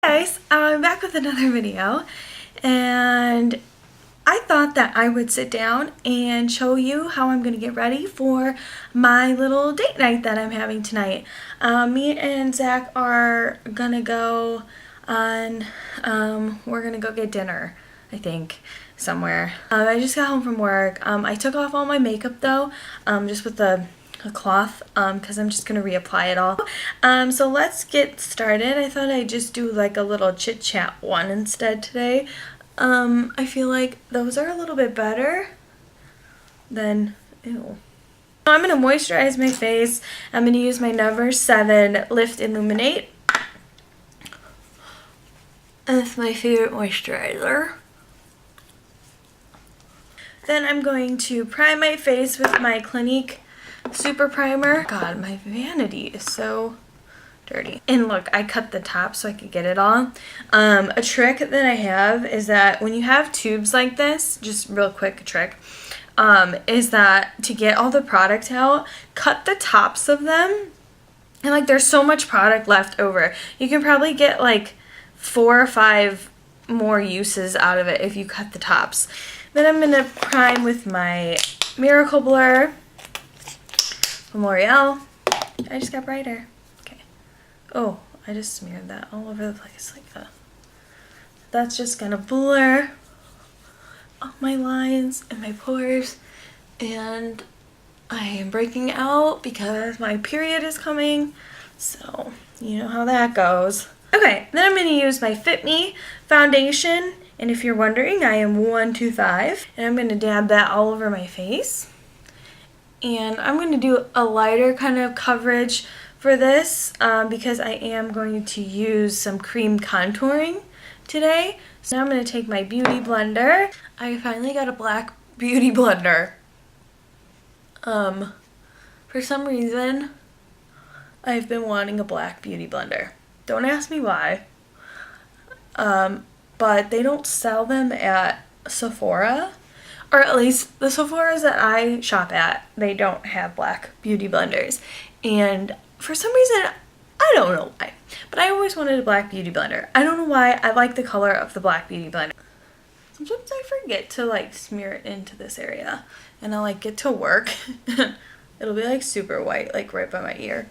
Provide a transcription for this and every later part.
Guys, I'm back with another video, and I thought that I would sit down and show you how I'm going to get ready for my little date night that I'm having tonight. Me and Zach are going to go on, we're going to go get dinner, I think, somewhere. I just got home from work. I took off all my makeup though, just with a cloth because I'm just gonna reapply it all. So let's get started. I thought I'd just do like a little chit chat one instead today. I feel like those are a little bit better than ew. I'm gonna moisturize my face. I'm gonna use my number 7 Lift Illuminate. That's my favorite moisturizer. Then I'm going to prime my face with my Clinique Super primer. God, my vanity is so dirty. And look, I cut the top so I could get it all. A trick that I have is that when you have tubes like this, just real quick trick, is that to get all the product out, cut the tops of them. And like there's so much product left over. You can probably get like 4 or 5 more uses out of it if you cut the tops. Then I'm gonna prime with my Miracle Blur from L'Oreal. I just got brighter. Okay. Oh, I just smeared that all over the place like that. That's just gonna blur all my lines and my pores. And I am breaking out because my period is coming. So, you know how that goes. Okay, then I'm gonna use my Fit Me foundation. And if you're wondering, I am 125. And I'm gonna dab that all over my face. And I'm going to do a lighter kind of coverage for this because I am going to use some cream contouring today. So now I'm going to take my beauty blender. I finally got a black beauty blender. For some reason, I've been wanting a black beauty blender. Don't ask me why. But they don't sell them at Sephora. Or at least the Sephoras that I shop at, they don't have black beauty blenders. And for some reason, I don't know why, but I always wanted a black beauty blender. I don't know why. I like the color of the black beauty blender. Sometimes I forget to like smear it into this area, and I'll like get to work. It'll be like super white, like right by my ear.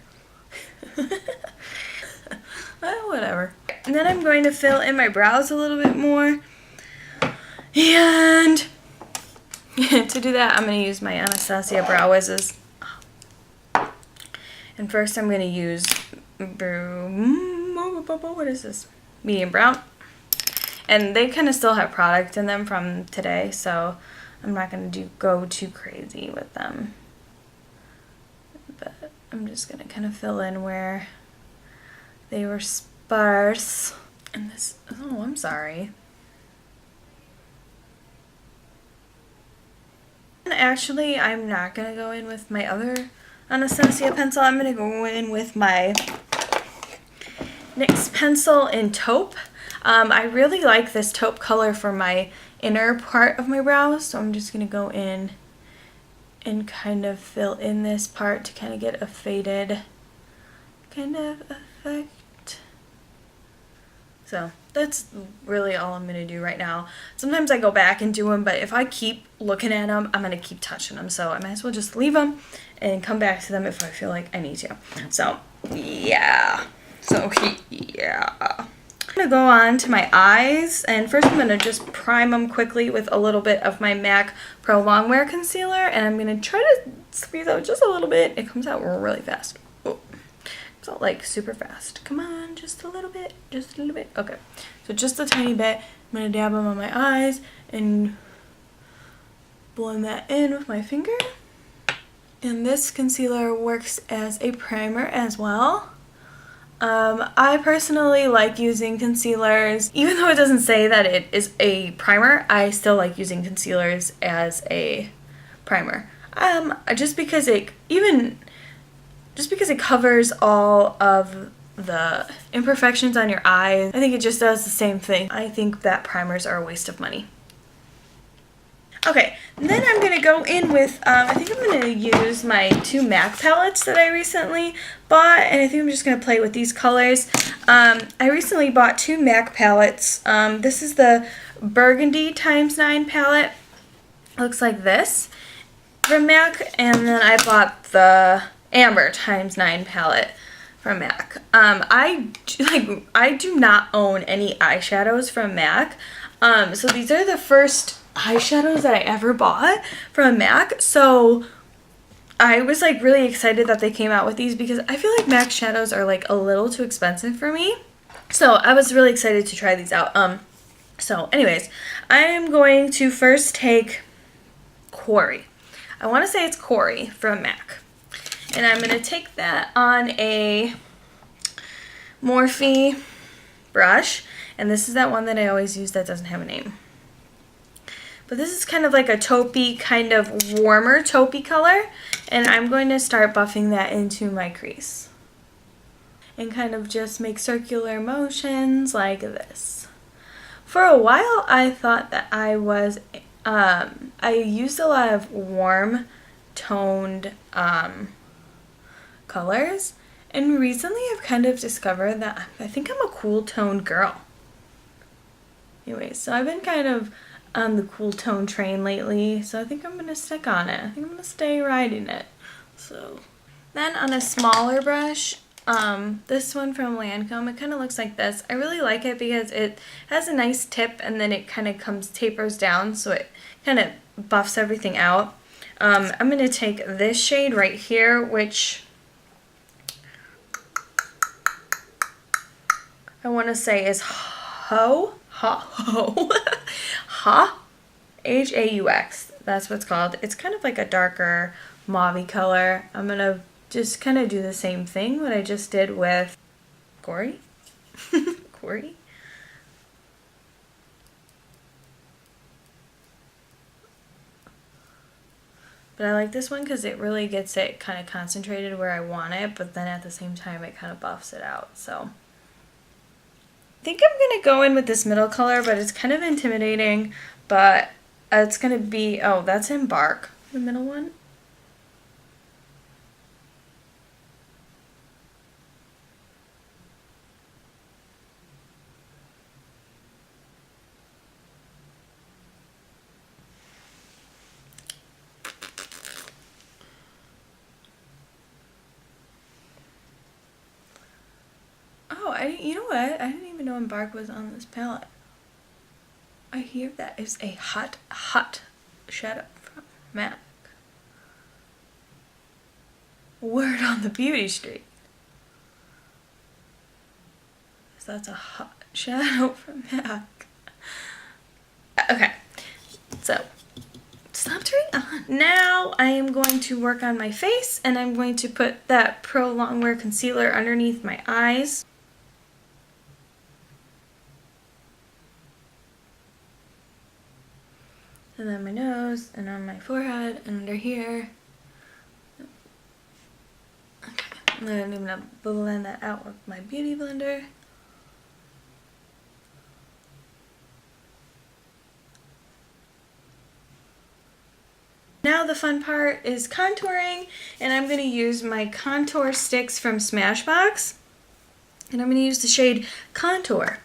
Well, whatever. And then I'm going to fill in my brows a little bit more. And to do that, I'm going to use my Anastasia Brow Wiz's. And first I'm going to use, what is this? Medium brown. And they kind of still have product in them from today, so I'm not going to go too crazy with them. But I'm just going to kind of fill in where they were sparse. And this, oh, I'm sorry. Actually, I'm not going to go in with my other Anastasia pencil. I'm going to go in with my NYX pencil in taupe. I really like this taupe color for my inner part of my brows, so I'm just going to go in and kind of fill in this part to kind of get a faded kind of effect. So that's really all I'm going to do right now. Sometimes I go back and do them, but if I keep looking at them, I'm going to keep touching them. So I might as well just leave them and come back to them if I feel like I need to. So, yeah. I'm going to go on to my eyes. And first I'm going to just prime them quickly with a little bit of my MAC Prolong Wear Concealer. And I'm going to try to squeeze out just a little bit. It comes out really fast. So like super fast. Come on, just a little bit, just a little bit. Okay, so just a tiny bit. I'm gonna dab them on my eyes and blend that in with my finger. And this concealer works as a primer as well. I personally like using concealers, even though it doesn't say that it is a primer, I still like using concealers as a primer. Just because it covers all of the imperfections on your eyes. I think it just does the same thing. I think that primers are a waste of money. Okay, and then I'm going to go in with, I think I'm going to use my 2 MAC palettes that I recently bought, and I think I'm just going to play with these colors. I recently bought 2 MAC palettes. This is the Burgundy ×9 palette. Looks like this from MAC, and then I bought the Amber ×9 palette from MAC. I do not own any eyeshadows from MAC, so these are the first eyeshadows that I ever bought from MAC, so I was like really excited that they came out with these because I feel like MAC shadows are like a little too expensive for me, so I was really excited to try these out. So anyways, I am going to first take Quarry. I want to say it's Quarry from MAC, and I'm going to take that on a Morphe brush, and this is that one that I always use that doesn't have a name. But this is kind of like a taupey, kind of warmer taupey color, and I'm going to start buffing that into my crease. And kind of just make circular motions like this. For a while I thought that I was, I used a lot of warm toned colors, and recently I've kind of discovered that I think I'm a cool toned girl. Anyways, so I've been kind of on the cool tone train lately, so I think I'm gonna stick on it. I think I'm gonna stay riding it. So then on a smaller brush, this one from Lancome, it kind of looks like this. I really like it because it has a nice tip and then it kind of tapers down, so it kind of buffs everything out. I'm gonna take this shade right here, which I want to say is H-A-U-X. That's what it's called. It's kind of like a darker mauve color. I'm going to just kind of do the same thing what I just did with Quarry. Quarry. But I like this one because it really gets it kind of concentrated where I want it, but then at the same time it kind of buffs it out. So I think I'm going to go in with this middle color, but it's kind of intimidating, but it's going to be, oh, that's Embark, the middle one. You know what? I didn't even know Embark was on this palette. I hear that is a hot, hot shadow from MAC. Word on the beauty street. So that's a hot shadow from MAC. Okay, so stop turning on. Now I am going to work on my face, and I'm going to put that Prolong Wear Concealer underneath my eyes. And then my nose, and on my forehead, and under here. Okay, and then I'm gonna blend that out with my beauty blender. Now the fun part is contouring, and I'm gonna use my contour sticks from Smashbox, and I'm gonna use the shade Contour.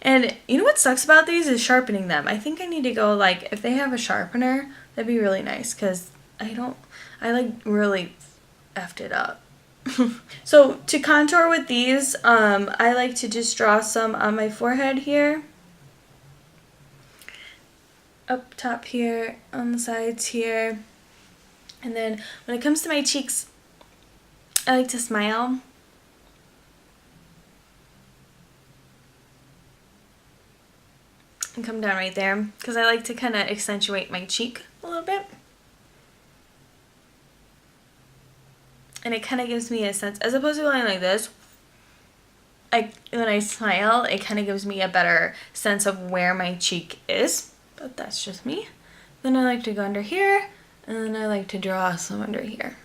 And you know what sucks about these is sharpening them. I think I need to go, like, if they have a sharpener, that'd be really nice, because I like really effed it up. So to contour with these, I like to just draw some on my forehead here, up top here, on the sides here, and then when it comes to my cheeks, I like to smile. And come down right there, because I like to kind of accentuate my cheek a little bit. And it kind of gives me a sense, as opposed to going like this, when I smile, it kind of gives me a better sense of where my cheek is. But that's just me. Then I like to go under here, and then I like to draw some under here.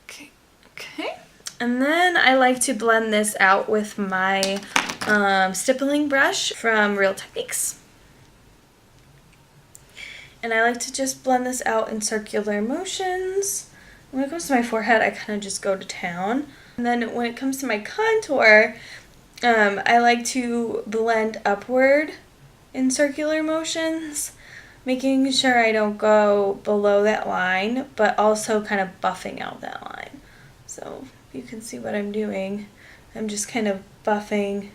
Okay. And then I like to blend this out with my stippling brush from Real Techniques. And I like to just blend this out in circular motions. When it comes to my forehead, I kind of just go to town. And then when it comes to my contour, I like to blend upward in circular motions, making sure I don't go below that line, but also kind of buffing out that line. So you can see what I'm doing. I'm just kind of buffing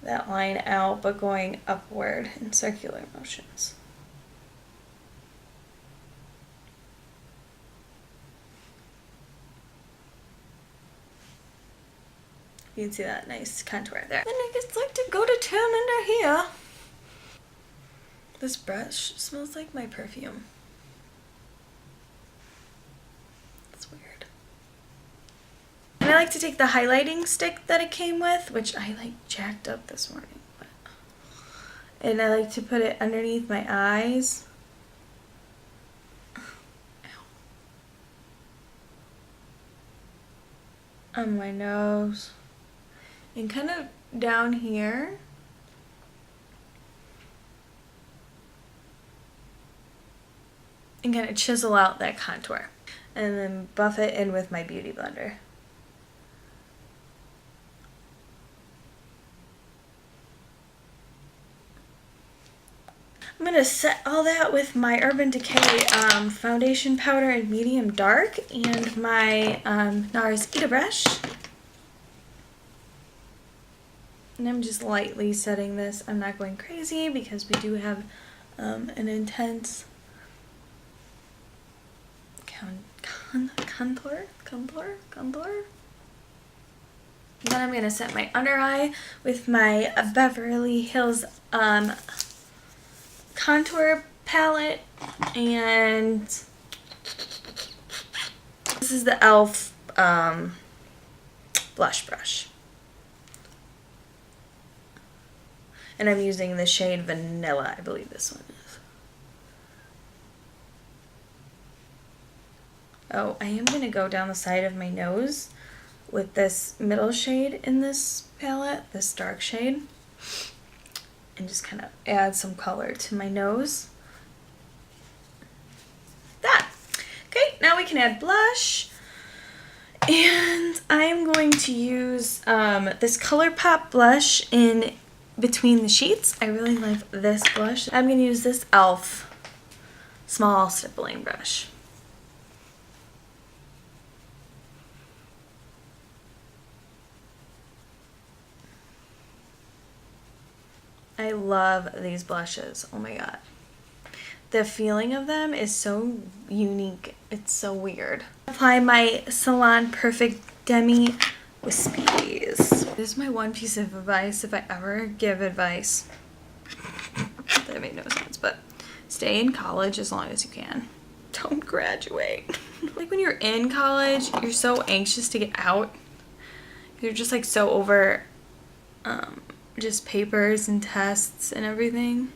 that line out, but going upward in circular motions. You can see that nice contour there. Then I just like to go to town under here. This brush smells like my perfume. It's weird. And I like to take the highlighting stick that it came with, which I like jacked up this morning. And I like to put it underneath my eyes. On my nose. And kind of down here. And kind of chisel out that contour. And then buff it in with my beauty blender. I'm going to set all that with my Urban Decay foundation powder in medium dark and my NARS Ita brush. And I'm just lightly setting this. I'm not going crazy because we do have an intense contour. Then I'm going to set my under eye with my Beverly Hills contour palette, and this is the e.l.f. blush brush. And I'm using the shade Vanilla, I believe this one is. Oh, I am going to go down the side of my nose with this middle shade in this palette, this dark shade, and just kind of add some color to my nose. That. Okay, now we can add blush. And I'm going to use this Colourpop blush in between the sheets. I really like this blush. I'm going to use this e.l.f. small stippling brush. I love these blushes. Oh my god. The feeling of them is so unique. It's so weird. Apply my Salon Perfect Demi Whispies. This is my one piece of advice if I ever give advice. That made no sense, but stay in college as long as you can. Don't graduate. Like when you're in college, you're so anxious to get out. You're just like so over just papers and tests and everything.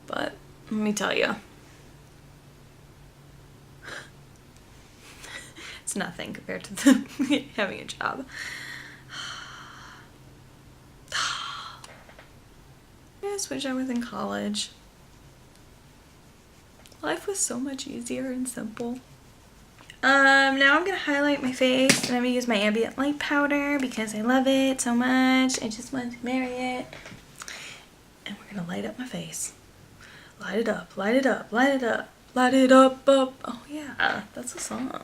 But let me tell you, it's nothing compared to having a job. I just wish I was in college. Life was so much easier and simple. Now I'm going to highlight my face, and I'm going to use my ambient light powder because I love it so much. I just want to marry it. And we're going to light up my face. Light it up, light it up, light it up, light it up, up. Oh yeah, that's a song.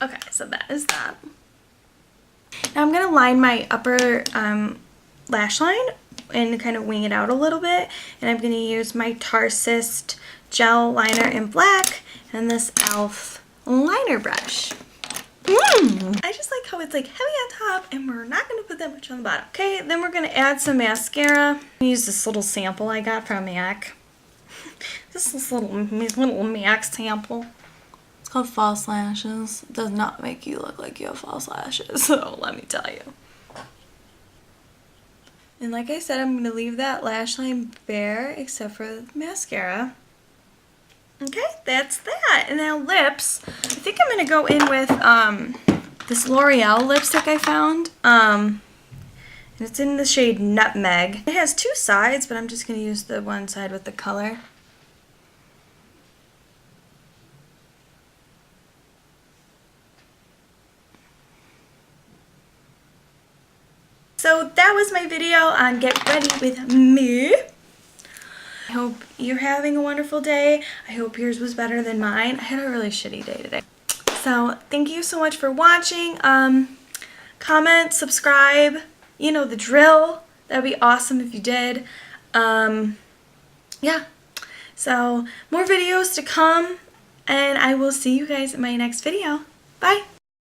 Okay, so that is that. Now I'm going to line my upper lash line and kind of wing it out a little bit. And I'm going to use my Tarteist gel liner in black and this e.l.f. liner brush. I just like how it's like heavy on top and we're not going to put that much on the bottom. Okay, then we're going to add some mascara. I use this little sample I got from MAC. This little MAC sample. It's called False Lashes. It does not make you look like you have false lashes, so let me tell you. And like I said, I'm going to leave that lash line bare except for the mascara. Okay, that's that. And now lips. I think I'm going to go in with this L'Oreal lipstick I found. And it's in the shade Nutmeg. It has two sides, but I'm just going to use the one side with the color. that was my video on Get Ready With Me. I hope you're having a wonderful day. I hope yours was better than mine. I had a really shitty day today. So thank you so much for watching. Comment, subscribe, you know the drill. That'd be awesome if you did. Yeah. So more videos to come, and I will see you guys in my next video. Bye.